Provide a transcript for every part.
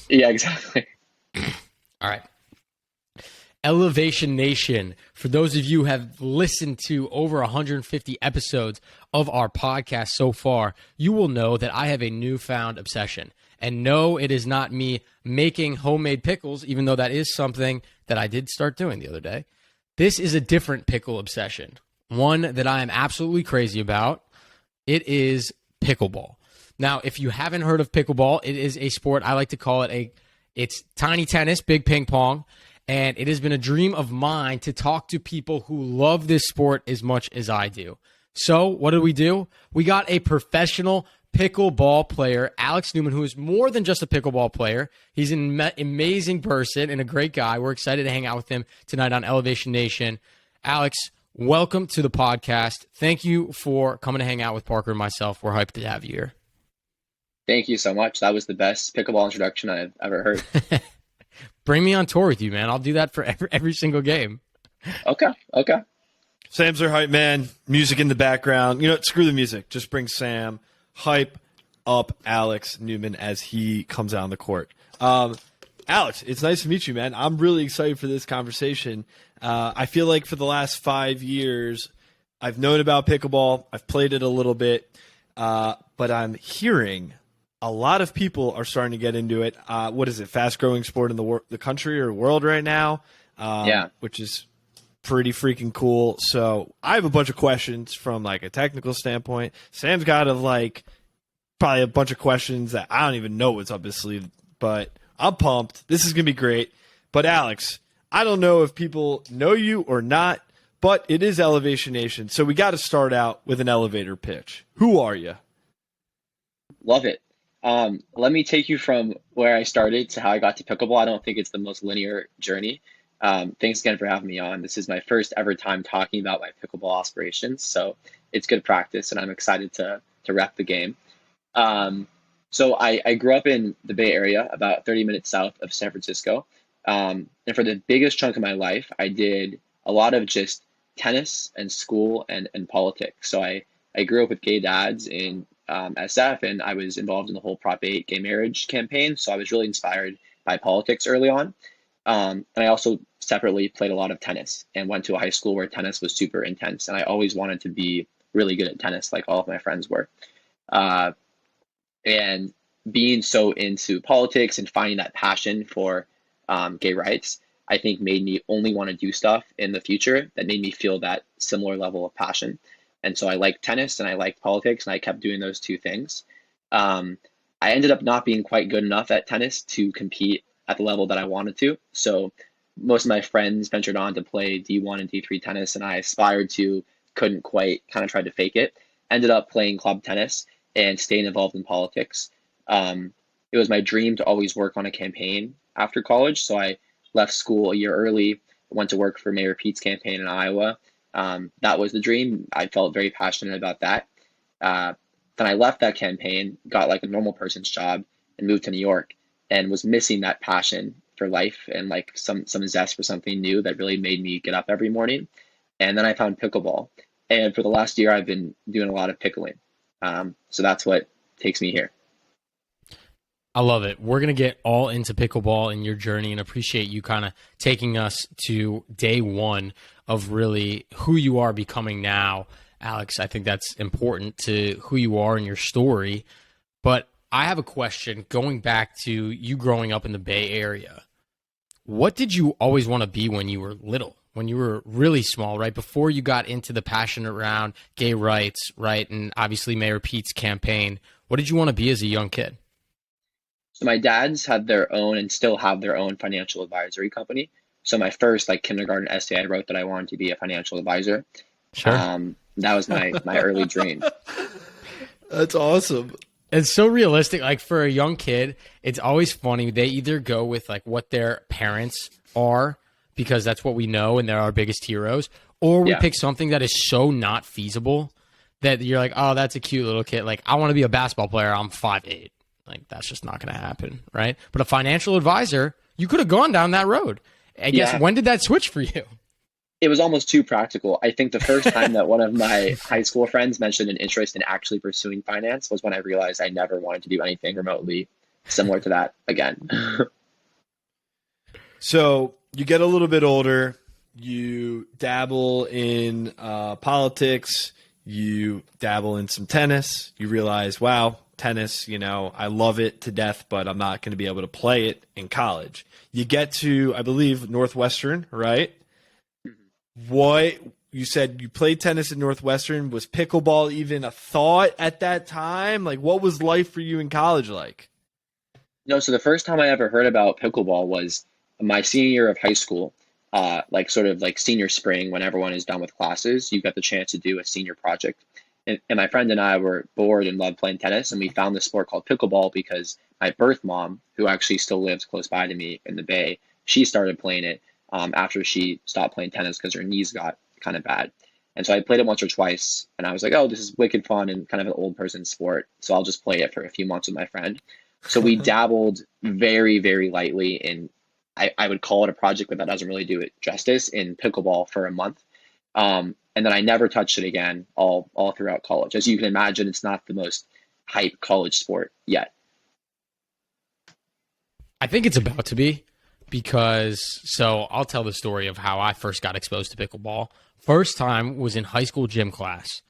Yeah, exactly. All right. Elevation Nation, for those of you who have listened to over 150 episodes of our podcast so far, you will know that I have a newfound obsession. And no, it is not me making homemade pickles, even though that is something that I did start doing the other day. This is a different pickle obsession, one that I am absolutely crazy about. It is pickleball. Now, if you haven't heard of pickleball, it is a sport. I like to call it it's tiny tennis, big ping pong. And it has been a dream of mine to talk to people who love this sport as much as I do. So what did we do? We got a professional pickleball player, Alex Neumann, who is more than just a pickleball player. He's an amazing person and a great guy. We're excited to hang out with him tonight on Elevation Nation. Alex, welcome to the podcast. Thank you for coming to hang out with Parker and myself. We're hyped to have you here. Thank you so much. That was the best pickleball introduction I've ever heard. Bring me on tour with you, man. I'll do that for every single game. Okay. Sam's our hype man. Music in the background. You know, screw the music. Just bring Sam. Hype up Alex Neumann as he comes out on the court. Alex, it's nice to meet you, man. I'm really excited for this conversation. I feel like for the last 5 years, I've known about pickleball. I've played it a little bit, but I'm hearing a lot of people are starting to get into it. What is it? Fast growing sport in the country or world right now. Which is pretty freaking cool. So I have a bunch of questions from like a technical standpoint. Sam's got probably a bunch of questions that I don't even know what's up his sleeve, but I'm pumped. This is going to be great. But Alex, I don't know if people know you or not, but it is Elevation Nation. So we got to start out with an elevator pitch. Who are you? Love it. Let me take you from where I started to how I got to pickleball. I don't think it's the most linear journey. Thanks again for having me on. This is my first ever time talking about my pickleball aspirations, so it's good practice, and I'm excited to rep the game. So I grew up in the Bay Area, about 30 minutes south of San Francisco, and for the biggest chunk of my life, I did a lot of just tennis and school and politics. So I grew up with gay dads in SF, and I was involved in the whole Prop 8 gay marriage campaign. So I was really inspired by politics early on. And I also separately played a lot of tennis and went to a high school where tennis was super intense. And I always wanted to be really good at tennis, like all of my friends were. And being so into politics and finding that passion for gay rights, I think made me only want to do stuff in the future that made me feel that similar level of passion. And so I liked tennis and I liked politics, and I kept doing those two things. I ended up not being quite good enough at tennis to compete at the level that I wanted to. So most of my friends ventured on to play D1 and D3 tennis, and I aspired to, couldn't quite, kind of tried to fake it. Ended up playing club tennis and staying involved in politics. It was my dream to always work on a campaign after college. So I left school a year early, went to work for Mayor Pete's campaign in Iowa. That was the dream. I felt very passionate about that. Then I left that campaign, got like a normal person's job, and moved to New York, and was missing that passion for life and like some zest for something new that really made me get up every morning. And then I found pickleball. And for the last year, I've been doing a lot of pickling. So that's what takes me here. I love it. We're going to get all into pickleball and your journey, and appreciate you kind of taking us to day one of really who you are becoming now. Alex, I think that's important to who you are and your story. But I have a question going back to you growing up in the Bay Area. What did you always want to be when you were little, when you were really small, right? Before you got into the passion around gay rights, right? And obviously Mayor Pete's campaign. What did you want to be as a young kid? So my dad's had their own and still have their own financial advisory company. So my first like kindergarten essay, I wrote that I wanted to be a financial advisor. Sure. That was my early dream. That's awesome. It's so realistic. Like for a young kid, it's always funny. They either go with like what their parents are, because that's what we know and they're our biggest heroes, or we pick something that is so not feasible that you're like, oh, that's a cute little kid. Like, I want to be a basketball player. I'm 5'8". Like, that's just not going to happen, right? But a financial advisor, you could have gone down that road. I guess, when did that switch for you? It was almost too practical. I think the first time that one of my high school friends mentioned an interest in actually pursuing finance was when I realized I never wanted to do anything remotely similar to that again. So you get a little bit older, you dabble in politics, you dabble in some tennis, you realize, wow, tennis, I love it to death, but I'm not going to be able to play it in college. You get to, I believe, Northwestern, right? What you said you played tennis at Northwestern. Was pickleball even a thought at that time? Like, what was life for you in college like? No, so the first time I ever heard about pickleball was my senior year of high school, like sort of like senior spring when everyone is done with classes, you get the chance to do a senior project. And my friend and I were bored and loved playing tennis, and we found this sport called pickleball because my birth mom, who actually still lives close by to me in the Bay, she started playing it after she stopped playing tennis because her knees got kind of bad. And so I played it once or twice, and I was like, oh, this is wicked fun and kind of an old person sport. So I'll just play it for a few months with my friend. So we dabbled very, very lightly in, I would call it a project, but that doesn't really do it justice, in pickleball for a month. And then I never touched it again all throughout college. As you can imagine, it's not the most hype college sport yet. I think it's about to be so I'll tell the story of how I first got exposed to pickleball. First time was in high school gym class.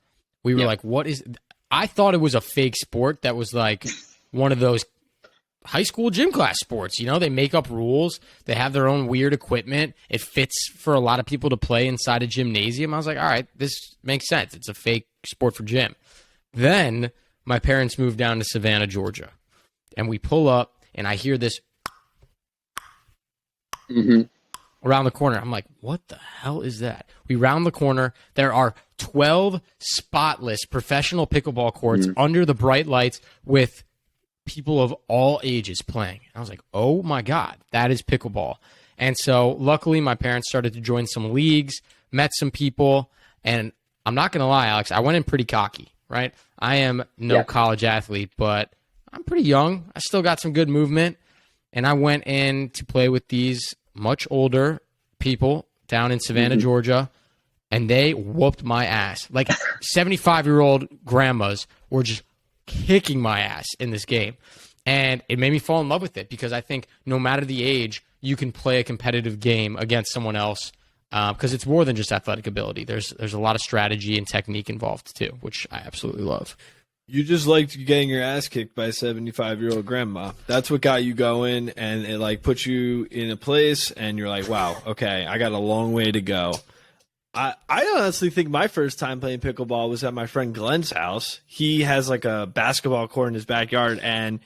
We were like, what is, I thought it was a fake sport that was like one of those high school gym class sports. They make up rules. They have their own weird equipment. It fits for a lot of people to play inside a gymnasium. I was like, all right, this makes sense. It's a fake sport for gym. Then my parents moved down to Savannah, Georgia, and we pull up and I hear this around the corner. I'm like, what the hell is that? We round the corner. There are 12 spotless professional pickleball courts under the bright lights with people of all ages playing. I was like, oh my God, that is pickleball. And so luckily my parents started to join some leagues, met some people, and I'm not going to lie, Alex, I went in pretty cocky, right? I am no college athlete, but I'm pretty young. I still got some good movement. And I went in to play with these much older people down in Savannah, Georgia, and they whooped my ass. Like 75-year-old grandmas were just kicking my ass in this game. And it made me fall in love with it because I think no matter the age, you can play a competitive game against someone else because it's more than just athletic ability. There's a lot of strategy and technique involved too, which I absolutely love. You just liked getting your ass kicked by a 75-year-old grandma. That's what got you going, and it like put you in a place, and you're like, wow, okay, I got a long way to go. I honestly think my first time playing pickleball was at my friend Glenn's house. He has like a basketball court in his backyard, and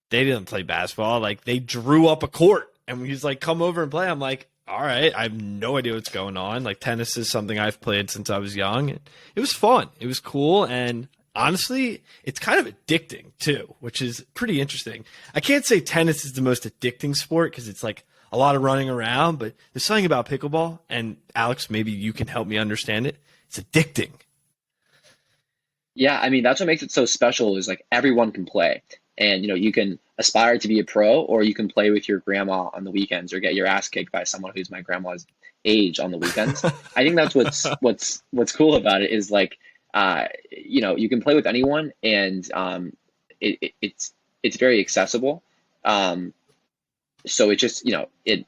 they didn't play basketball. Like they drew up a court, and he's like, come over and play. I'm like, all right, I have no idea what's going on. Like tennis is something I've played since I was young. It was fun. It was cool, and honestly, it's kind of addicting too, which is pretty interesting. I can't say tennis is the most addicting sport because it's like a lot of running around, but there's something about pickleball, and Alex, maybe you can help me understand it. It's addicting. Yeah, I mean, that's what makes it so special is like everyone can play. And, you can aspire to be a pro, or you can play with your grandma on the weekends or get your ass kicked by someone who's my grandma's age on the weekends. I think that's what's cool about it is like, you can play with anyone, and it's very accessible. So it just, it,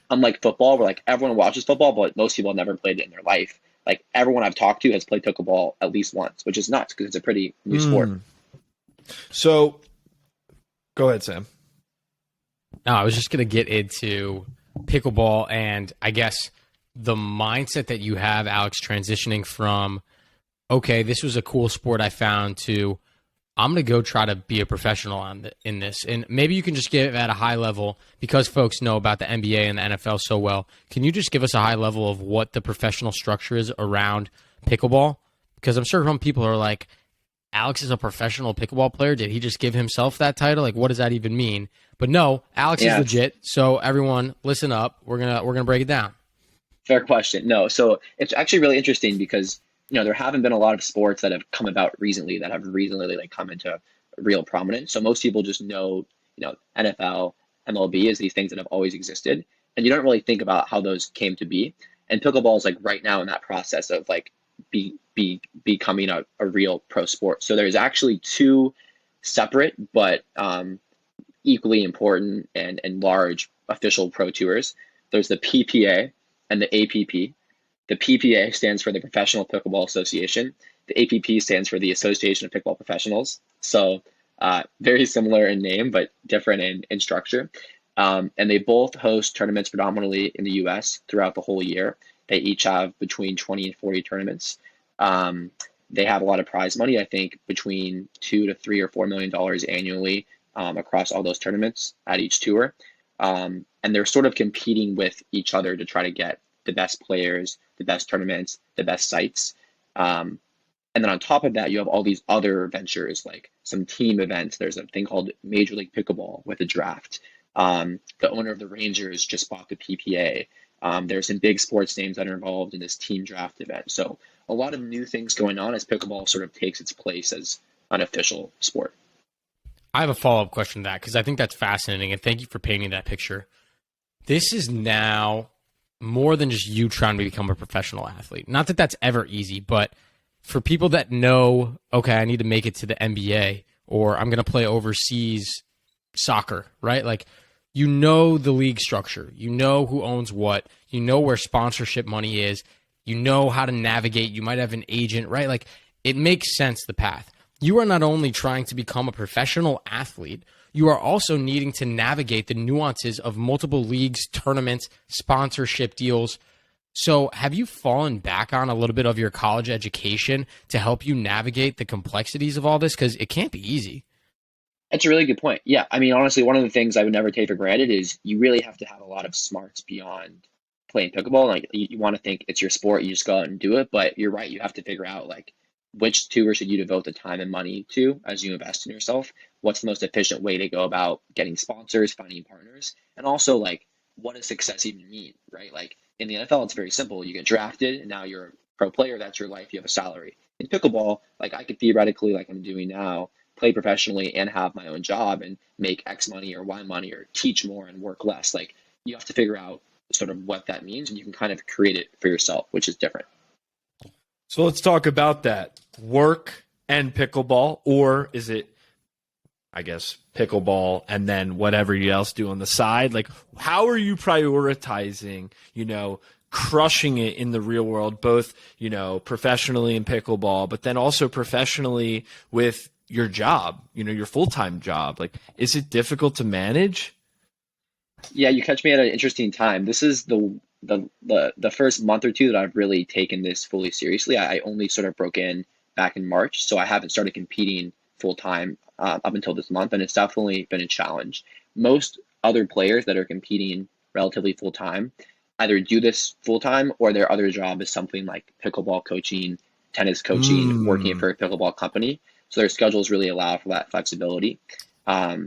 unlike football, where like everyone watches football, but most people have never played it in their life. Like everyone I've talked to has played pickleball at least once, which is nuts because it's a pretty new sport. So go ahead, Sam. No, I was just going to get into pickleball and I guess the mindset that you have, Alex, transitioning from, okay, this was a cool sport I found, to I'm going to go try to be a professional in this. And maybe you can just give at a high level, because folks know about the NBA and the NFL so well. Can you just give us a high level of what the professional structure is around pickleball? Because I'm sure some people are like, Alex is a professional pickleball player. Did he just give himself that title? Like, what does that even mean? But no, Alex is legit. So everyone, listen up. We're gonna break it down. Fair question. No, so it's actually really interesting because there haven't been a lot of sports that have come about recently that have recently like come into real prominence. So most people just know NFL, MLB as these things that have always existed, and you don't really think about how those came to be. And pickleball is like right now in that process of like becoming a real pro sport. So there's actually two separate but equally important and large official pro tours. There's the PPA and the APP. The PPA stands for the Professional Pickleball Association. The APP stands for the Association of Pickleball Professionals. So very similar in name, but different in structure. And they both host tournaments predominantly in the US throughout the whole year. They each have between 20 and 40 tournaments. They have a lot of prize money, I think between $2 to $3 or $4 million annually across all those tournaments at each tour. And they're sort of competing with each other to try to get the best players, the best tournaments, the best sites. And then on top of that, you have all these other ventures, like some team events. There's a thing called Major League Pickleball with a draft. The owner of the Rangers just bought the PPA. There's some big sports names that are involved in this team draft event. So a lot of new things going on as pickleball sort of takes its place as an official sport. I have a follow-up question to that because I think that's fascinating, and thank you for painting that picture. This is now more than just you trying to become a professional athlete. Not that that's ever easy, but for people that know, okay, I need to make it to the NBA or I'm going to play overseas soccer, right? Like, you know the league structure. You know who owns what. You know where sponsorship money is. You know how to navigate. You might have an agent, right? Like, it makes sense, the path. You are not only trying to become a professional athlete, you are also needing to navigate the nuances of multiple leagues, tournaments, sponsorship deals. So have you fallen back on a little bit of your college education to help you navigate the complexities of all this? Because it can't be easy. That's a really good point. Yeah. I mean, honestly, one of the things I would never take for granted is you really have to have a lot of smarts beyond playing pickleball. Like, you want to think it's your sport, you just go out and do it. But you're right. You have to figure out, like, which tour should you devote the time and money to as you invest in yourself? What's the most efficient way to go about getting sponsors, finding partners? And also, like, what does success even mean, right? Like, in the NFL, it's very simple. You get drafted and now you're a pro player. That's your life. You have a salary. In pickleball, like, I could theoretically, like I'm doing now, play professionally and have my own job and make X money or Y money or teach more and work less. Like, you have to figure out sort of what that means, and you can kind of create it for yourself, which is different. So let's talk about that. Work and pickleball, or is it, I guess, pickleball and then whatever you else do on the side? Like, how are you prioritizing, crushing it in the real world, both, professionally in pickleball, but then also professionally with your job, your full-time job? Like, is it difficult to manage? Yeah, you catch me at an interesting time. This is the first month or two that I've really taken this fully seriously. I only sort of broke in back in March, so I haven't started competing full time up until this month, and it's definitely been a challenge. Most other players that are competing relatively full time either do this full time or their other job is something like pickleball coaching, tennis coaching, working for a pickleball company. So their schedules really allow for that flexibility. I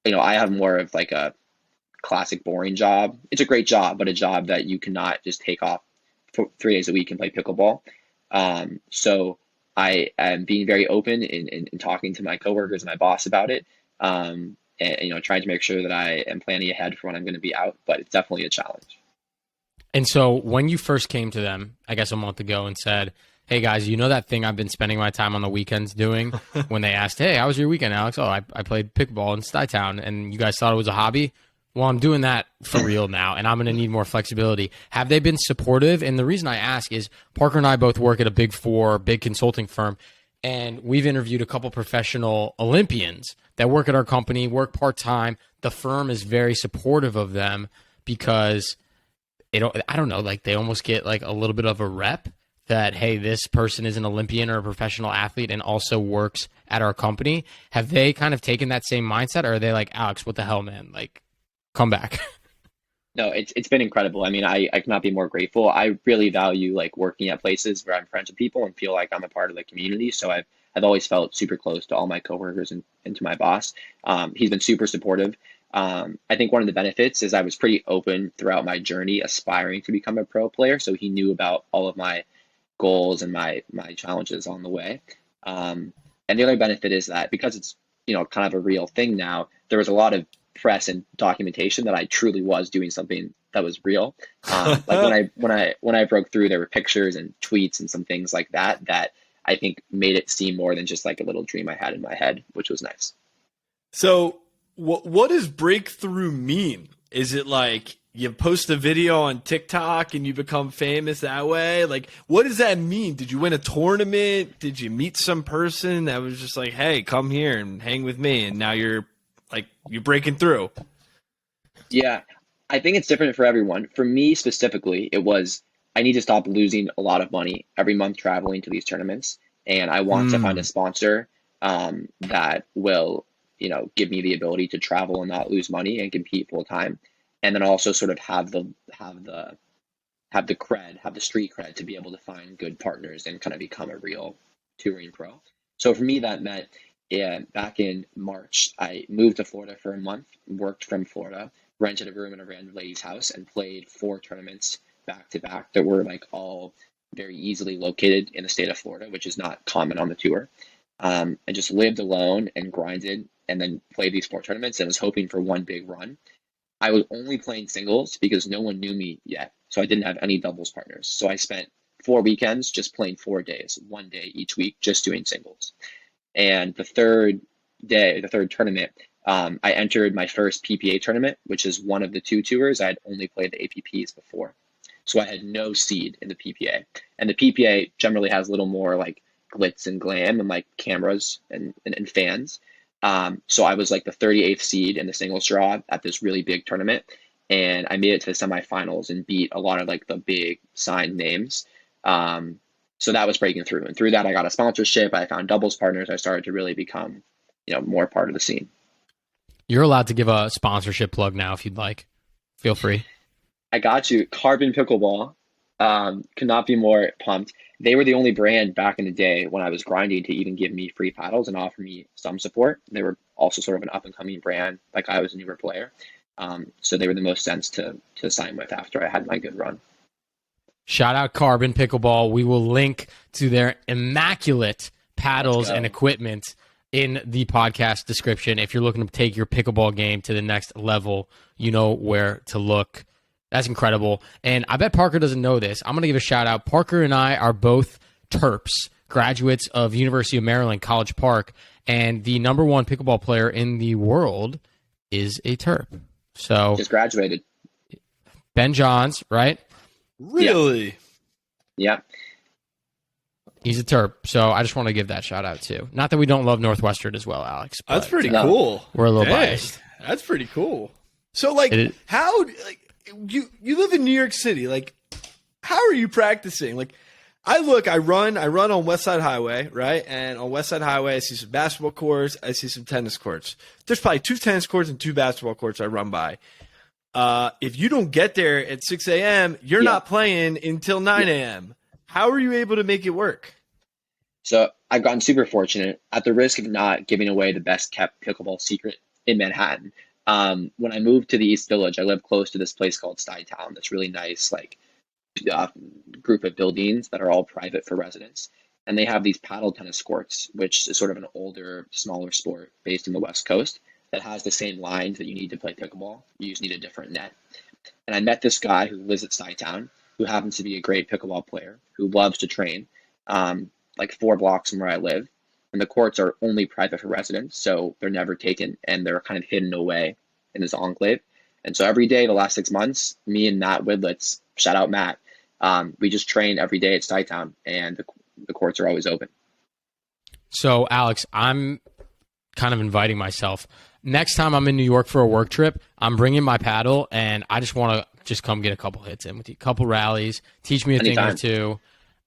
have more of like a classic boring job. It's a great job, but a job that you cannot just take off for 3 days a week and play pickleball. So I am being very open in talking to my coworkers and my boss about it, and trying to make sure that I am planning ahead for when I'm going to be out. But it's definitely a challenge. And so when you first came to them, I guess a month ago, and said, hey guys, you know that thing I've been spending my time on the weekends doing? When they asked, hey, how was your weekend, Alex? Oh, I played pickleball in Stuytown, and you guys thought it was a hobby? Well, I'm doing that for real now, and I'm going to need more flexibility. Have they been supportive? And the reason I ask is Parker and I both work at a Big Four, big consulting firm, and we've interviewed a couple professional Olympians that work at our company, work part-time. The firm is very supportive of them because, I don't know, like, they almost get like a little bit of a rep that, hey, this person is an Olympian or a professional athlete and also works at our company. Have they kind of taken that same mindset, or are they like, Alex, what the hell, man? Like, come back. No, it's been incredible. I mean, I cannot be more grateful. I really value like working at places where I'm friends with people and feel like I'm a part of the community. So I've always felt super close to all my coworkers and to my boss. He's been super supportive. I think one of the benefits is I was pretty open throughout my journey aspiring to become a pro player. So he knew about all of my goals and my challenges on the way. And the other benefit is that because it's, kind of a real thing now, there was a lot of press and documentation that I truly was doing something that was real. Like when I broke through, there were pictures and tweets and some things like that I think made it seem more than just like a little dream I had in my head, which was nice. So what does breakthrough mean? Is it like you post a video on TikTok and you become famous that way? Like, what does that mean? Did you win a tournament? Did you meet some person that was just like, hey, come here and hang with me, and now you're breaking through? Yeah, I think it's different for everyone. For me specifically, it was I need to stop losing a lot of money every month traveling to these tournaments, and I want to find a sponsor that will, give me the ability to travel and not lose money and compete full time, and then also sort of have the street cred to be able to find good partners and kind of become a real touring pro. So for me, that meant, yeah, back in March, I moved to Florida for a month, worked from Florida, rented a room in a random lady's house, and played 4 tournaments back to back that were like all very easily located in the state of Florida, which is not common on the tour. I just lived alone and grinded and then played these 4 tournaments and was hoping for one big run. I was only playing singles because no one knew me yet. So I didn't have any doubles partners. So I spent 4 weekends just playing 4 days, 1 day each week, just doing singles. And the third tournament, I entered my first PPA tournament, which is one of the 2 tours. I had only played the APPs before. So I had no seed in the PPA. And the PPA generally has a little more like glitz and glam and like cameras and fans. So I was like the 38th seed in the singles draw at this really big tournament. And I made it to the semifinals and beat a lot of like the big signed names. So that was breaking through. And through that, I got a sponsorship. I found doubles partners. I started to really become, more part of the scene. You're allowed to give a sponsorship plug now if you'd like. Feel free. I got you. Carbon Pickleball. Could not be more pumped. They were the only brand back in the day when I was grinding to even give me free paddles and offer me some support. They were also sort of an up and coming brand, like I was a newer player. So they were the most sense to sign with after I had my good run. Shout out Carbon Pickleball. We will link to their immaculate paddles and equipment in the podcast description. If you're looking to take your pickleball game to the next level, you know where to look. That's incredible. And I bet Parker doesn't know this. I'm going to give a shout out. Parker and I are both Terps, graduates of University of Maryland, College Park, and the number 1 pickleball player in the world is a Terp. So just graduated. Ben Johns, right? Really? Yeah. He's a Terp. So I just want to give that shout out too. Not that we don't love Northwestern as well, Alex. That's pretty cool. We're a little biased. That's pretty cool. So how you live in New York City, how are you practicing? I run on West Side Highway, right? And on West Side Highway, I see some basketball courts, I see some tennis courts. There's probably 2 tennis courts and 2 basketball courts I run by. If you don't get there at 6 a.m., you're not playing until 9 a.m. How are you able to make it work? So I've gotten super fortunate, at the risk of not giving away the best kept pickleball secret in Manhattan. When I moved to the East Village, I lived close to this place called Stuytown. That's really nice, group of buildings that are all private for residents. And they have these paddle tennis courts, which is sort of an older, smaller sport based in the West Coast that has the same lines that you need to play pickleball. You just need a different net. And I met this guy who lives at Stuytown, who happens to be a great pickleball player, who loves to train, 4 blocks from where I live. And the courts are only private for residents, so they're never taken, and they're kind of hidden away in this enclave. And so every day, the last 6 months, me and Matt Widlitz, shout out Matt, we just train every day at Stuytown, and the courts are always open. So, Alex, I'm kind of inviting myself. Next time I'm in New York for a work trip, I'm bringing my paddle, and I just want to just come get a couple hits in with you, a couple rallies, teach me a thing or two.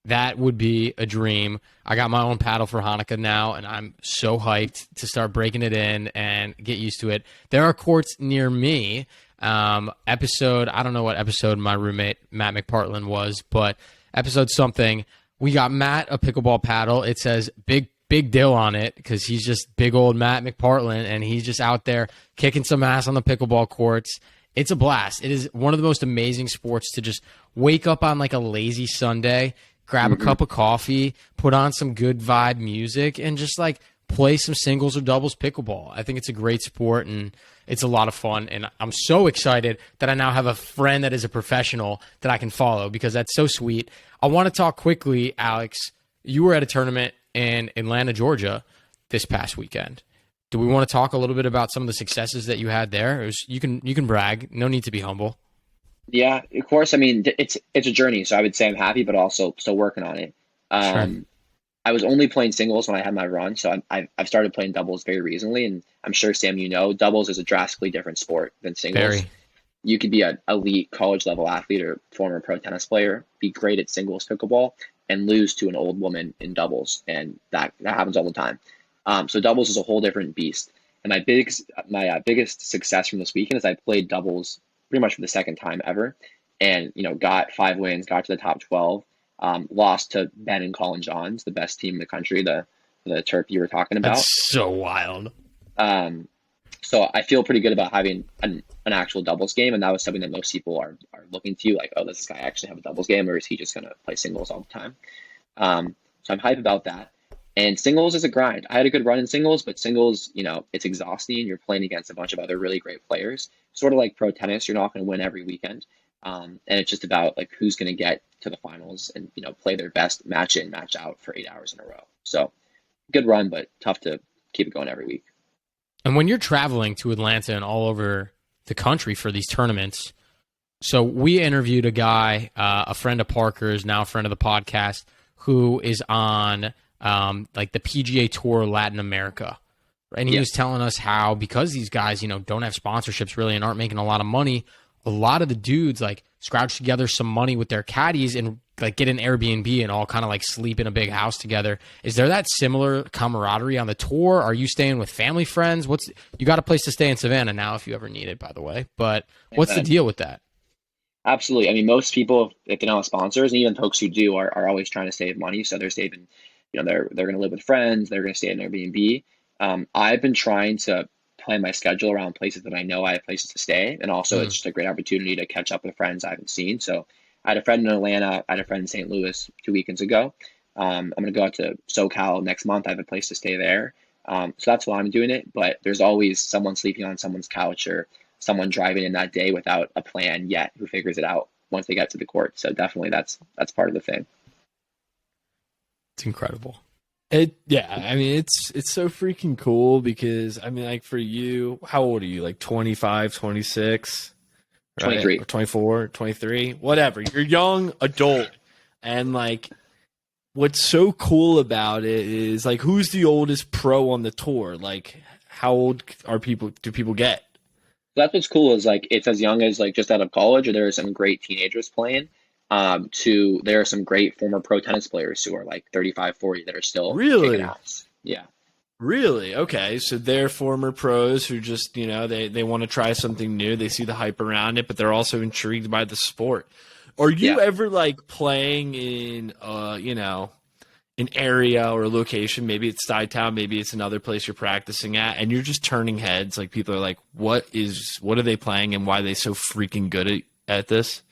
That would be a dream. I got my own paddle for Hanukkah now, and I'm so hyped to start breaking it in and get used to it. There are courts near me. I don't know what episode my roommate Matt McPartland was, but episode something, we got Matt a pickleball paddle. It says big deal on it because he's just big old Matt McPartland, and he's just out there kicking some ass on the pickleball courts. It's a blast. It is one of the most amazing sports to just wake up on a lazy Sunday, grab a cup of coffee, put on some good vibe music, and just play some singles or doubles pickleball. I think it's a great sport, and it's a lot of fun. And I'm so excited that I now have a friend that is a professional that I can follow because that's so sweet. I want to talk quickly, Alex. You were at a tournament in Atlanta, Georgia this past weekend. do we want to talk a little bit about some of the successes that you had there? You can brag. No need to be humble. Yeah, of course. I mean, it's a journey, so I would say I'm happy, but also still working on it. Sure. I was only playing singles when I had my run, so I've started playing doubles very recently, and I'm sure Sam, doubles is a drastically different sport than singles. Very. You could be an elite college level athlete or former pro tennis player, be great at singles pickleball, and lose to an old woman in doubles, and that happens all the time. So doubles is a whole different beast. And biggest success from this weekend is I played doubles pretty much for the second time ever, and got 5 wins, got to the top 12. Lost to Ben and Colin Johns, the best team in the country, the Turk you were talking about. That's so wild. Um, so I feel pretty good about having an actual doubles game, and that was something that most people are looking to, like, oh, does this guy actually have a doubles game, or is he just going to play singles all the time? So I'm hype about that. And singles is a grind. I had a good run in singles, but singles, it's exhausting. You're playing against a bunch of other really great players. Sort of like pro tennis, you're not going to win every weekend. And it's just about like who's going to get to the finals and play their best match in, match out for 8 hours in a row. So good run, but tough to keep it going every week. And when you're traveling to Atlanta and all over the country for these tournaments, so we interviewed a guy, a friend of Parker's, now a friend of the podcast, who is on like the PGA Tour Latin America. And he was telling us how, because these guys, don't have sponsorships really and aren't making a lot of money, a lot of the dudes like scrouge together some money with their caddies and like get an Airbnb and all kind of like sleep in a big house together. Is there that similar camaraderie on the tour? Are you staying with family friends? You got a place to stay in Savannah now if you ever need it, by the way, but what's the deal with that? Absolutely. I mean, most people, if they don't have sponsors, and even folks who do, are always trying to save money. So they're saving, they're going to live with friends. They're going to stay in Airbnb. I've been trying to plan my schedule around places that I know I have places to stay. And also it's just a great opportunity to catch up with friends I haven't seen. So I had a friend in Atlanta. I had a friend in St. Louis 2 weekends ago. I'm going to go out to SoCal next month. I have a place to stay there. So that's why I'm doing it. But there's always someone sleeping on someone's couch or someone driving in that day without a plan yet who figures it out once they get to the court. So definitely that's part of the thing. It's incredible. I mean, it's so freaking cool because, I mean, like for you, how old are you? Like 25, 26? 23. Right? Or 24, 23, whatever. You're young adult. And like, what's so cool about it is like, who's the oldest pro on the tour? Like, how old do people get? That's what's cool is like, it's as young as like just out of college, or there are some great teenagers playing. There are some great former pro tennis players who are like 35, 40 that are still kicking ass. Yeah. Really? Okay. So they're former pros who just, they want to try something new. They see the hype around it, but they're also intrigued by the sport. Are you ever like playing in, an area or a location? Maybe it's Stuytown, maybe it's another place you're practicing at, and you're just turning heads. Like people are like, what are they playing and why are they so freaking good at this?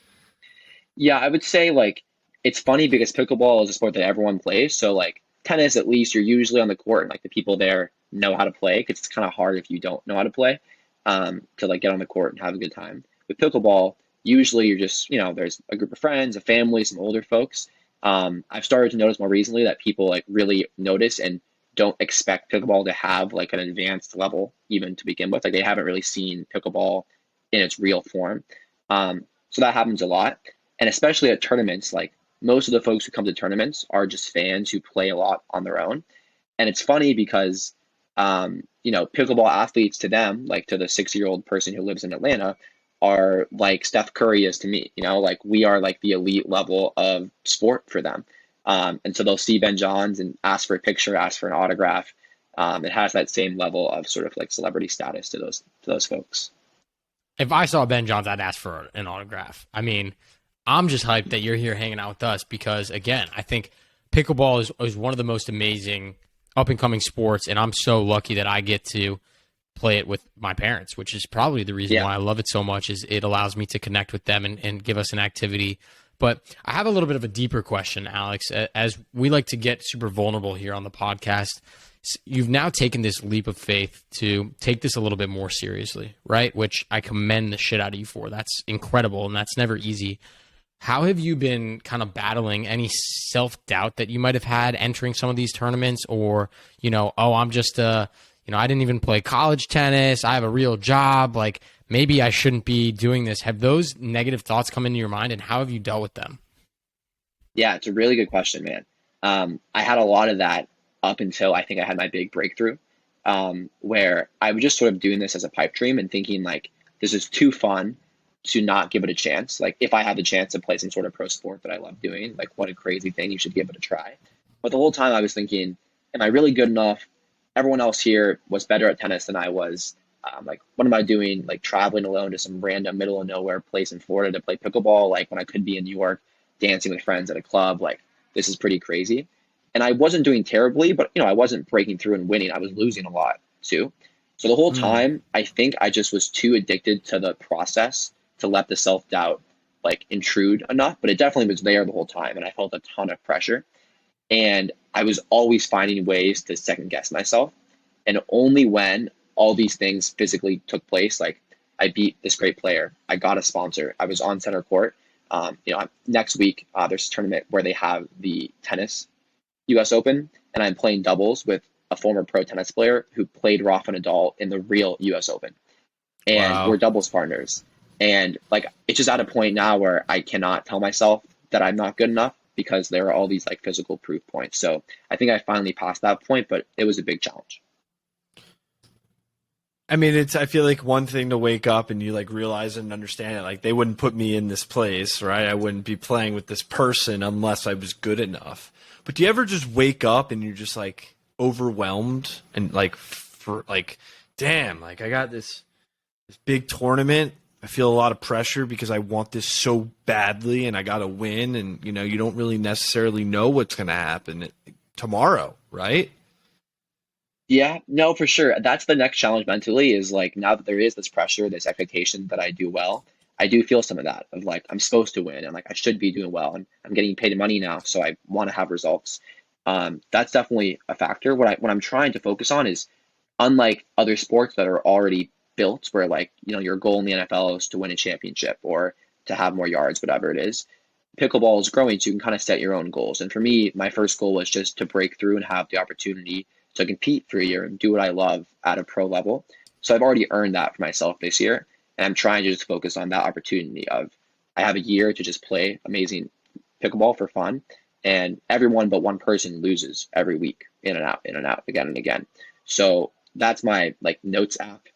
Yeah, I would say like it's funny because pickleball is a sport that everyone plays. So like tennis, at least you're usually on the court and like the people there know how to play, because it's kind of hard if you don't know how to play to like get on the court and have a good time. With pickleball, usually you're just, there's a group of friends, a family, some older folks. I've started to notice more recently that people like really notice and don't expect pickleball to have like an advanced level even to begin with. Like they haven't really seen pickleball in its real form. So that happens a lot. And especially at tournaments, like most of the folks who come to tournaments are just fans who play a lot on their own. And it's funny because, pickleball athletes to them, like to the 6-year-old person who lives in Atlanta, are like Steph Curry is to me, like we are like the elite level of sport for them. And so they'll see Ben Johns and ask for a picture, ask for an autograph. It has that same level of sort of like celebrity status to those folks. If I saw Ben Johns, I'd ask for an autograph. I mean, I'm just hyped that you're here hanging out with us because, again, I think pickleball is one of the most amazing up-and-coming sports, and I'm so lucky that I get to play it with my parents, which is probably the reason why I love it so much, is it allows me to connect with them and give us an activity. But I have a little bit of a deeper question, Alex. As we like to get super vulnerable here on the podcast, you've now taken this leap of faith to take this a little bit more seriously, right? Which I commend the shit out of you for. That's incredible, and that's never easy. How have you been kind of battling any self-doubt that you might have had entering some of these tournaments, or, I'm just a I didn't even play college tennis. I have a real job. Like, maybe I shouldn't be doing this. Have those negative thoughts come into your mind, and how have you dealt with them? Yeah, it's a really good question, man. I had a lot of that up until I think I had my big breakthrough, where I was just sort of doing this as a pipe dream and thinking like, this is too fun to not give it a chance. Like, if I had the chance to play some sort of pro sport that I love doing, like, what a crazy thing, you should give it a try. But the whole time I was thinking, am I really good enough? Everyone else here was better at tennis than I was. Like, what am I doing? Like, traveling alone to some random middle of nowhere place in Florida to play pickleball, like when I could be in New York dancing with friends at a club. Like, this is pretty crazy. And I wasn't doing terribly, but I wasn't breaking through and winning. I was losing a lot too. So the whole time, I think I just was too addicted to the process to let the self-doubt like intrude enough, but it definitely was there the whole time. And I felt a ton of pressure, and I was always finding ways to second guess myself. And only when all these things physically took place, like I beat this great player, I got a sponsor, I was on center court. Next week, there's a tournament where they have the tennis US Open, and I'm playing doubles with a former pro tennis player who played Rafa Nadal in the real US Open. And we're Wow. doubles partners. And like, it's just at a point now where I cannot tell myself that I'm not good enough because there are all these like physical proof points. So I think I finally passed that point, but it was a big challenge. I mean, I feel like one thing to wake up and you like realize and understand it. Like, they wouldn't put me in this place, right? I wouldn't be playing with this person unless I was good enough. But do you ever just wake up and you're just like overwhelmed and like, for like, damn, like I got this big tournament. I feel a lot of pressure because I want this so badly and I got to win. And, you don't really necessarily know what's going to happen tomorrow, right? Yeah, no, for sure. That's the next challenge mentally, is like, now that there is this pressure, this expectation that I do well, I do feel some of that of like, I'm supposed to win and like I should be doing well, and I'm getting paid money now, so I want to have results. That's definitely a factor. What I'm trying to focus on is, unlike other sports that are already built, where like, your goal in the NFL is to win a championship or to have more yards, whatever it is. Pickleball is growing, so you can kind of set your own goals. And for me, my first goal was just to break through and have the opportunity to compete for a year and do what I love at a pro level. So I've already earned that for myself this year. And I'm trying to just focus on that opportunity of, I have a year to just play amazing pickleball for fun. And everyone but one person loses every week, in and out, again and again. So that's my like notes app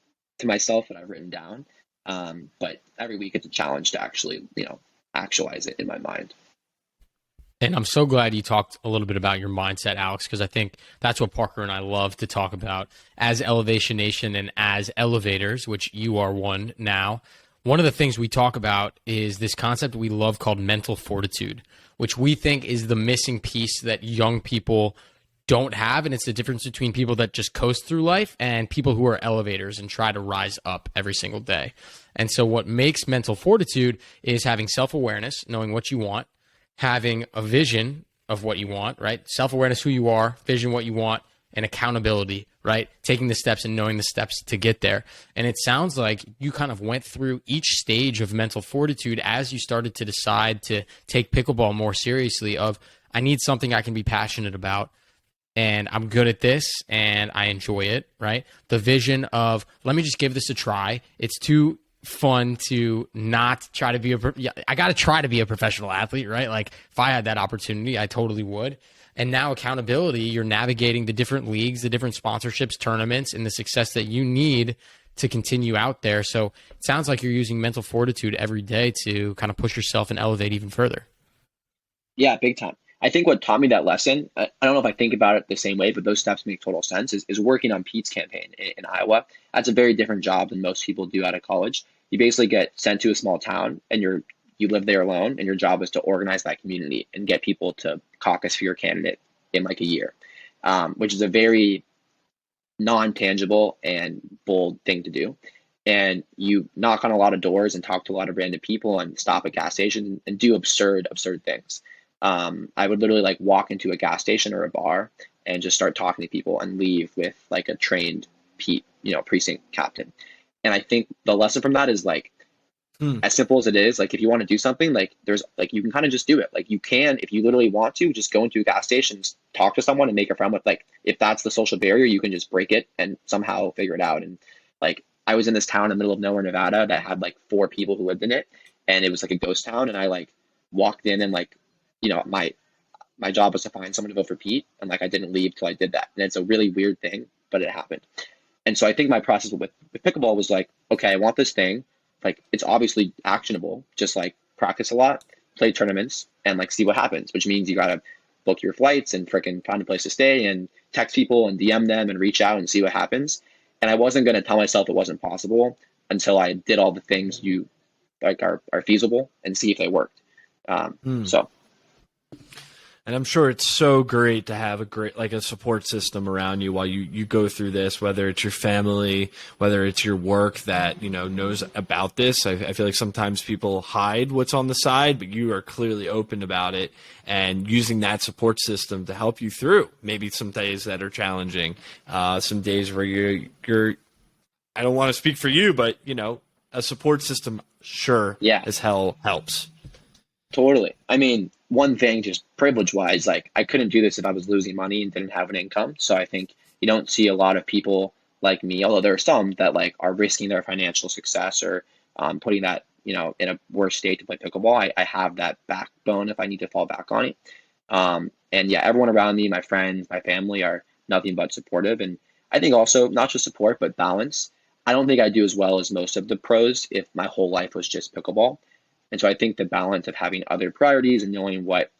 to myself that I've written down. But every week it's a challenge to actually, actualize it in my mind. And I'm so glad you talked a little bit about your mindset, Alex, because I think that's what Parker and I love to talk about as Elevation Nation and as elevators, which you are one now. One of the things we talk about is this concept we love called mental fortitude, which we think is the missing piece that young people don't have. And it's the difference between people that just coast through life and people who are elevators and try to rise up every single day. And so what makes mental fortitude is having self-awareness, knowing what you want, having a vision of what you want, right? Self-awareness, who you are, vision, what you want, and accountability, right? Taking the steps and knowing the steps to get there. And it sounds like you kind of went through each stage of mental fortitude as you started to decide to take pickleball more seriously of, I need something I can be passionate about, and I'm good at this and I enjoy it, right? The vision of, let me just give this a try. It's too fun to not try to be I got to try to be a professional athlete, right? Like, if I had that opportunity, I totally would. And now accountability, you're navigating the different leagues, the different sponsorships, tournaments, and the success that you need to continue out there. So it sounds like you're using mental fortitude every day to kind of push yourself and elevate even further. Yeah, big time. I think what taught me that lesson, I don't know if I think about it the same way, but those steps make total sense, is working on Pete's campaign in Iowa. That's a very different job than most people do out of college. You basically get sent to a small town and you live there alone, and your job is to organize that community and get people to caucus for your candidate in like a year, which is a very non-tangible and bold thing to do. And you knock on a lot of doors and talk to a lot of random people and stop at gas stations and do absurd things. I would literally like walk into a gas station or a bar and just start talking to people and leave with like a trained precinct captain. And I think the lesson from that is like, as simple as it is, like if you want to do something, like there's like you can kind of just do it. Like you can, if you literally want to, just go into a gas station, talk to someone and make a friend with, like if that's the social barrier, you can just break it and somehow figure it out. And like I was in this town in the middle of nowhere, Nevada, that had like 4 people who lived in it, and it was like a ghost town. And I like walked in and like, my job was to find someone to vote for Pete, and like I didn't leave till I did that. And it's a really weird thing, but it happened. And so I think my process with pickleball was like, okay, I want this thing. Like it's obviously actionable. Just like practice a lot, play tournaments, and like see what happens. Which means you gotta book your flights and freaking find a place to stay and text people and DM them and reach out and see what happens. And I wasn't gonna tell myself it wasn't possible until I did all the things you like are feasible and see if they worked. So. And I'm sure it's so great to have a support system around you while you go through this, whether it's your family, whether it's your work that, knows about this. I feel like sometimes people hide what's on the side, but you are clearly open about it and using that support system to help you through maybe some days that are challenging, some days where you're, I don't want to speak for you, but a support system as hell helps. Totally. I mean, one thing, just privilege wise, like I couldn't do this if I was losing money and didn't have an income. So I think you don't see a lot of people like me, although there are some that like are risking their financial success or putting that, in a worse state to play pickleball. I have that backbone if I need to fall back on it. And yeah, everyone around me, my friends, my family are nothing but supportive. And I think also not just support, but balance. I don't think I do as well as most of the pros if my whole life was just pickleball. And so I think the balance of having other priorities and knowing what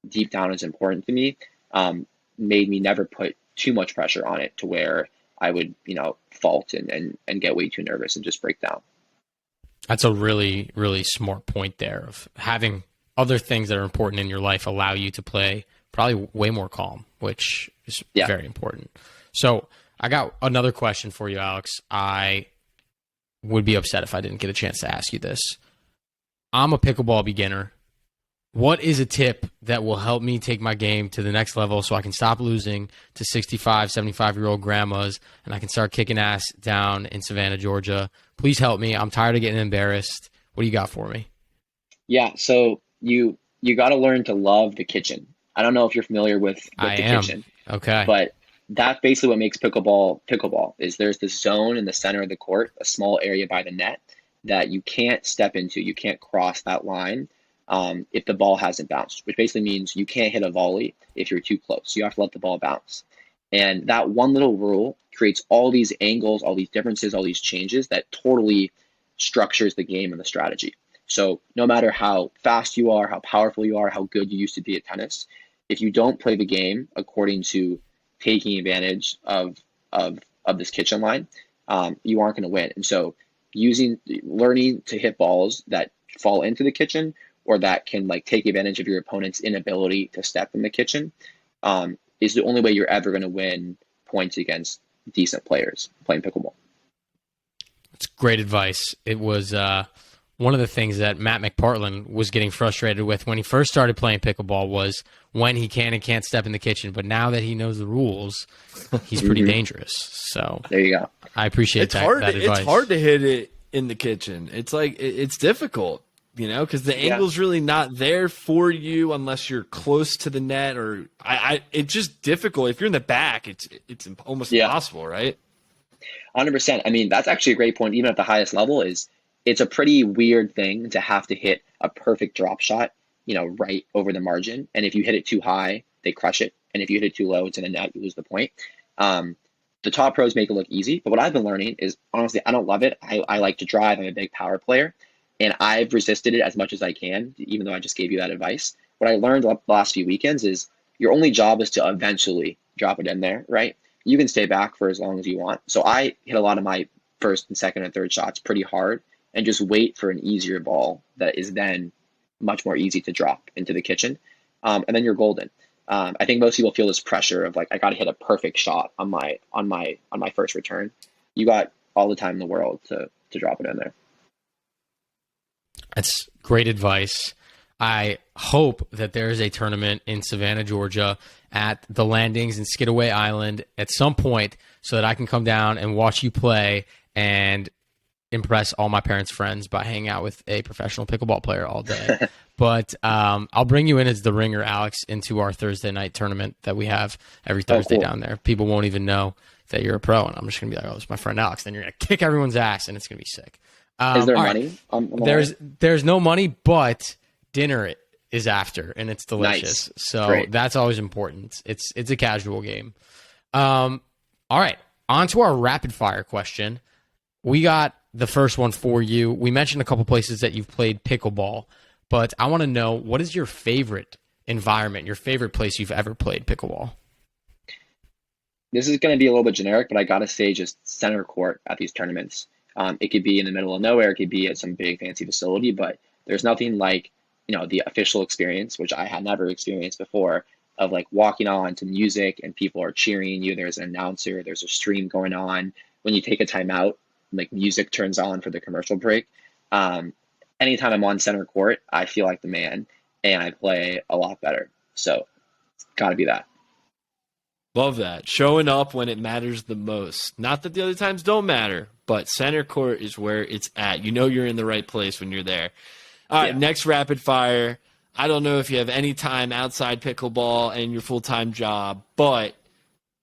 deep down is important to me made me never put too much pressure on it to where I would, fault and get way too nervous and just break down. That's a really, really smart point there of having other things that are important in your life allow you to play probably way more calm, which is very important. So I got another question for you, Alex. I would be upset if I didn't get a chance to ask you this. I'm a pickleball beginner. What is a tip that will help me take my game to the next level so I can stop losing to 65, 75-year-old grandmas and I can start kicking ass down in Savannah, Georgia? Please help me. I'm tired of getting embarrassed. What do you got for me? Yeah, so you got to learn to love the kitchen. I don't know if you're familiar with the kitchen. Okay. But that's basically what makes pickleball is there's this zone in the center of the court, a small area by the net that you can't step into. You can't cross that line if the ball hasn't bounced, which basically means you can't hit a volley if you're too close. You have to let the ball bounce. And that one little rule creates all these angles, all these differences, all these changes that totally structures the game and the strategy. So no matter how fast you are, how powerful you are, how good you used to be at tennis, if you don't play the game according to taking advantage of this kitchen line, you aren't going to win. And so learning to hit balls that fall into the kitchen or that can like take advantage of your opponent's inability to step in the kitchen is the only way you're ever going to win points against decent players playing pickleball. It's great advice. It was one of the things that Matt McPartland was getting frustrated with when he first started playing pickleball was when he can and can't step in the kitchen. But now that he knows the rules, he's pretty dangerous. So there you go. I appreciate that advice. It's hard to hit it in the kitchen. It's like it's difficult, because the angle's really not there for you unless you're close to the net. Or it's just difficult. If you're in the back, it's almost impossible, right? 100%. I mean, that's actually a great point. Even at the highest level, it's a pretty weird thing to have to hit a perfect drop shot, right over the margin. And if you hit it too high, they crush it. And if you hit it too low, it's in the net, you lose the point. The top pros make it look easy. But what I've been learning is, honestly, I don't love it. I like to drive. I'm a big power player. And I've resisted it as much as I can, even though I just gave you that advice. What I learned the last few weekends is your only job is to eventually drop it in there, right? You can stay back for as long as you want. So I hit a lot of my first and second and third shots pretty hard and just wait for an easier ball that is then much more easy to drop into the kitchen. And then you're golden. I think most people feel this pressure of like, I got to hit a perfect shot on my first return. You got all the time in the world to drop it in there. That's great advice. I hope that there is a tournament in Savannah, Georgia at the Landings in Skidaway Island at some point so that I can come down and watch you play and impress all my parents' friends by hanging out with a professional pickleball player all day. But I'll bring you in as the ringer, Alex, into our Thursday night tournament that we have every Thursday cool. down there. People won't even know that you're a pro, and I'm just gonna be like, "Oh, it's my friend Alex." Then you're gonna kick everyone's ass, and it's gonna be sick. Is there all money? There's no money, but dinner is after, and it's delicious. Nice. So Great. that's always important. It's a casual game. All right, on to our rapid fire question. We got the first one for you. We mentioned a couple places that you've played pickleball, but I want to know, what is your favorite environment, your favorite place you've ever played pickleball? This is going to be a little bit generic, but I got to say just center court at these tournaments. It could be in the middle of nowhere. It could be at some big fancy facility, but there's nothing like, the official experience, which I had never experienced before, of like walking on to music and people are cheering you. There's an announcer, there's a stream going on. When you take a timeout, like music turns on for the commercial break. Anytime I'm on center court, I feel like the man and I play a lot better. So it's got to be that. Love that. Showing up when it matters the most. Not that the other times don't matter, but center court is where it's at. You know you're in the right place when you're there. All right, Next rapid fire. I don't know if you have any time outside pickleball and your full-time job, but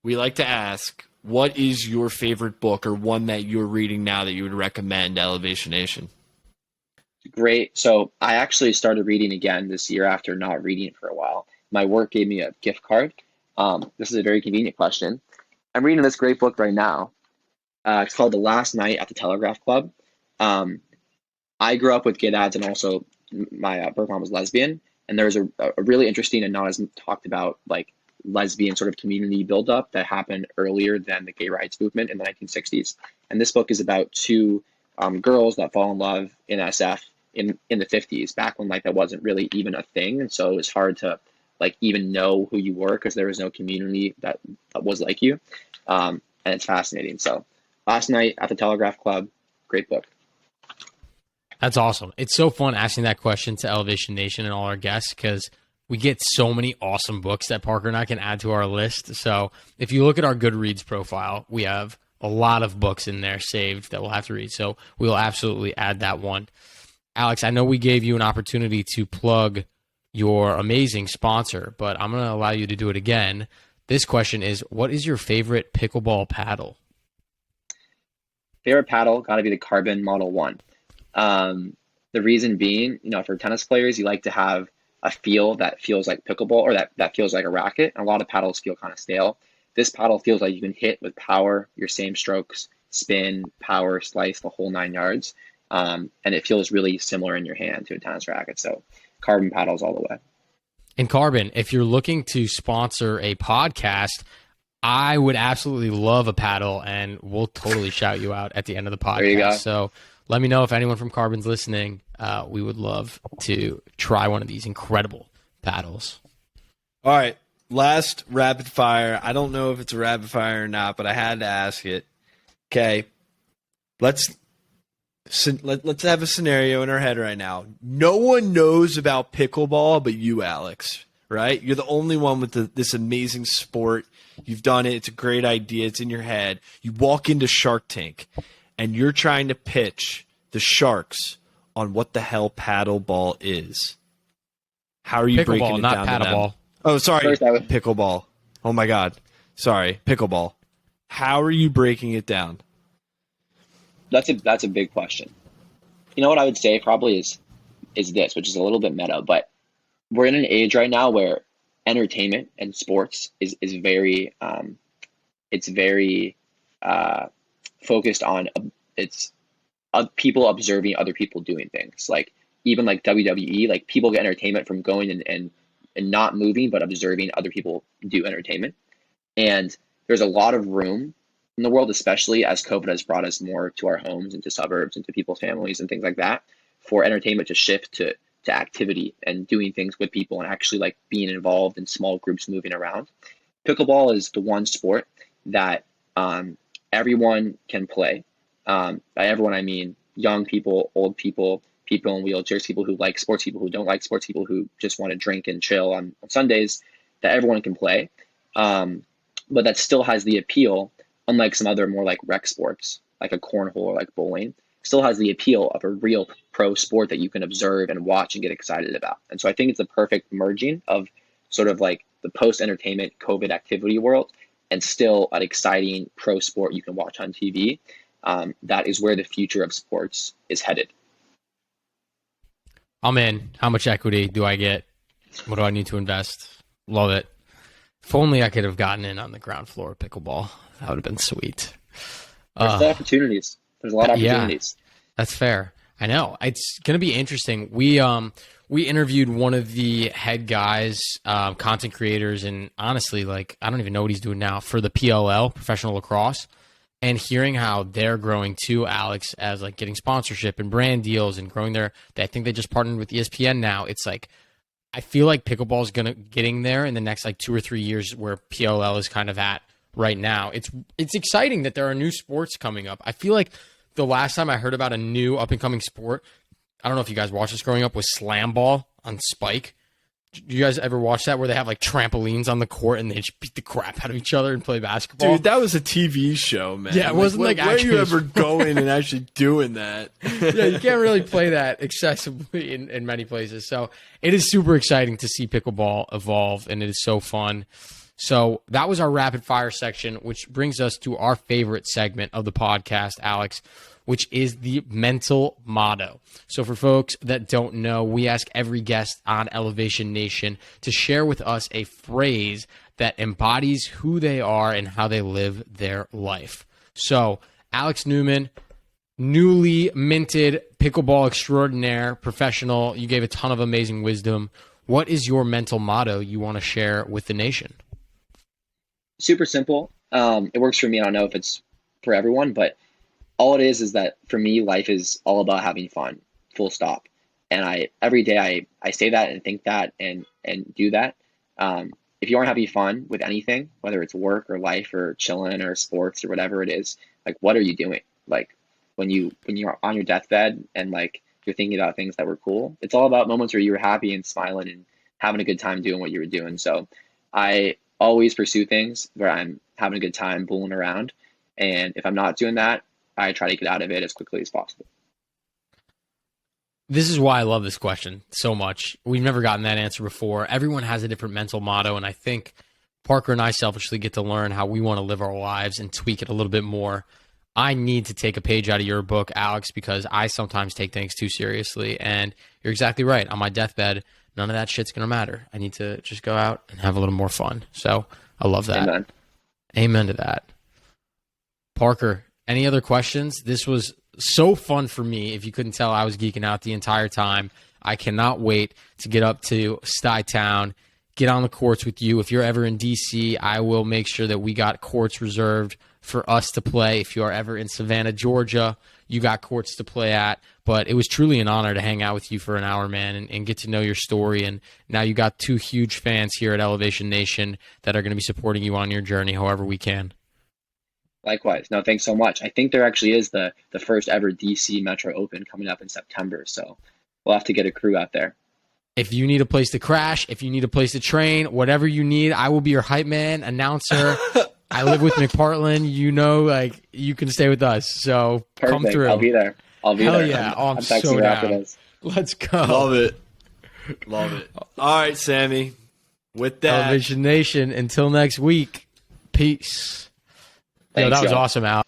we like to ask, what is your favorite book or one that you're reading now that you would recommend, Elevation Nation? Great. So I actually started reading again this year after not reading for a while. My work gave me a gift card. This is a very convenient question. I'm reading this great book right now. It's called The Last Night at the Telegraph Club. I grew up with gay dads, and also my birth mom was lesbian. And there's a really interesting and not as talked about like lesbian sort of community buildup that happened earlier than the gay rights movement in the 1960s. And this book is about two girls that fall in love in SF in the 50s, back when like that wasn't really even a thing. And so it was hard to like even know who you were because there was no community that was like you. And it's fascinating. So Last Night at the Telegraph Club, great book. That's awesome. It's so fun asking that question to Elevation Nation and all our guests because we get so many awesome books that Parker and I can add to our list. So if you look at our Goodreads profile, we have a lot of books in there saved that we'll have to read. So we'll absolutely add that one. Alex, I know we gave you an opportunity to plug your amazing sponsor, but I'm going to allow you to do it again. This question is, what is your favorite pickleball paddle? Favorite paddle, got to be the Carbon Model 1. The reason being, for tennis players, you like to have a feel that feels like pickleball or that feels like a racket. And a lot of paddles feel kind of stale. This paddle feels like you can hit with power, your same strokes, spin, power, slice, the whole 9 yards. And it feels really similar in your hand to a tennis racket. So Carbon paddles all the way. And Carbon, if you're looking to sponsor a podcast, I would absolutely love a paddle, and we'll totally shout you out at the end of the podcast. There you go. So let me know if anyone from Carbon's listening. We would love to try one of these incredible paddles. All right, last rapid fire. I don't know if it's a rapid fire or not, but I had to ask it. Okay, let's have a scenario in our head right now. No one knows about pickleball but you, Alex, right? You're the only one with this amazing sport. You've done it. It's a great idea. It's in your head. You walk into Shark Tank, and you're trying to pitch the Sharks on what the hell paddleball is. How are you breaking it not down to them? paddleball. Oh, sorry, First, pickleball. Oh, my God. Sorry, pickleball. How are you breaking it down? That's a big question. You know what I would say probably is this, which is a little bit meta, but we're in an age right now where entertainment and sports is very focused on people observing other people doing things. Like even like WWE, like people get entertainment from going and not moving, but observing other people do entertainment. And there's a lot of room in the world, especially as COVID has brought us more to our homes and to suburbs and to people's families and things like that, for entertainment to shift to activity and doing things with people and actually like being involved in small groups moving around. Pickleball is the one sport that everyone can play. By everyone, I mean young people, old people, people in wheelchairs, people who like sports, people who don't like sports, people who just want to drink and chill on Sundays, that everyone can play. But that still has the appeal, unlike some other more like rec sports, like a cornhole or like bowling, still has the appeal of a real pro sport that you can observe and watch and get excited about. And so I think it's a perfect merging of sort of like the post-entertainment COVID activity world and still an exciting pro sport you can watch on TV. That is where the future of sports is headed. I'm in. How much equity do I get? What do I need to invest? Love it. If only I could have gotten in on the ground floor of pickleball. That would have been sweet. There's a lot of opportunities. There's a lot of opportunities. Yeah, that's fair. I know. It's going to be interesting. We interviewed one of the head guys, content creators, and honestly, like, I don't even know what he's doing now for the PLL, professional lacrosse, and hearing how they're growing too, Alex, as like getting sponsorship and brand deals and growing I think they just partnered with ESPN now. It's like, I feel like pickleball is getting there in the next like 2 or 3 years where PLL is kind of at right now. It's exciting that there are new sports coming up. I feel like the last time I heard about a new up and coming sport, I don't know if you guys watched this growing up, was slam ball on Spike. Do you guys ever watch that where they have like trampolines on the court and they just beat the crap out of each other and play basketball? Dude, that was a TV show, man. Yeah, it wasn't like where are actually you ever going and actually doing that? Yeah, you can't really play that excessively in many places. So it is super exciting to see pickleball evolve, and it is so fun. So that was our rapid fire section, which brings us to our favorite segment of the podcast, Alex, which is the mental motto. So for folks that don't know, we ask every guest on Elevation Nation to share with us a phrase that embodies who they are and how they live their life. So Alex Neumann, newly minted pickleball extraordinaire, professional, you gave a ton of amazing wisdom. What is your mental motto you want to share with the nation? Super simple. It works for me. I don't know if it's for everyone, but all it is that for me, life is all about having fun, full stop. And every day I say that and think that and do that. If you aren't having fun with anything, whether it's work or life or chilling or sports or whatever it is, like, what are you doing? Like when you're on your deathbed and like you're thinking about things that were cool, it's all about moments where you were happy and smiling and having a good time doing what you were doing. So I always pursue things where I'm having a good time fooling around. And if I'm not doing that, I try to get out of it as quickly as possible. This is why I love this question so much. We've never gotten that answer before. Everyone has a different mental motto, and I think Parker and I selfishly get to learn how we want to live our lives and tweak it a little bit more. I need to take a page out of your book, Alex, because I sometimes take things too seriously, and you're exactly right. On my deathbed, none of that shit's going to matter. I need to just go out and have a little more fun. So I love that. Amen. Amen to that. Parker, any other questions? This was so fun for me. If you couldn't tell, I was geeking out the entire time. I cannot wait to get up to Stuytown, get on the courts with you. If you're ever in DC, I will make sure that we got courts reserved for us to play. If you are ever in Savannah, Georgia, you got courts to play at. But it was truly an honor to hang out with you for an hour, man, and get to know your story. And now you got 2 huge fans here at Elevation Nation that are going to be supporting you on your journey however we can. Likewise. No, thanks so much. I think there actually is the first ever DC Metro Open coming up in September. So we'll have to get a crew out there. If you need a place to crash, if you need a place to train, whatever you need, I will be your hype man, announcer. I live with McPartland. You know, like, you can stay with us. So Perfect. Come through. I'll be there. Hell yeah. I'm texting so you after down. this. Let's go. Love it. Love it. All right, Sammy. With that, Elevation Nation, until next week, peace. Thanks, Yo, that was y'all. awesome, Al.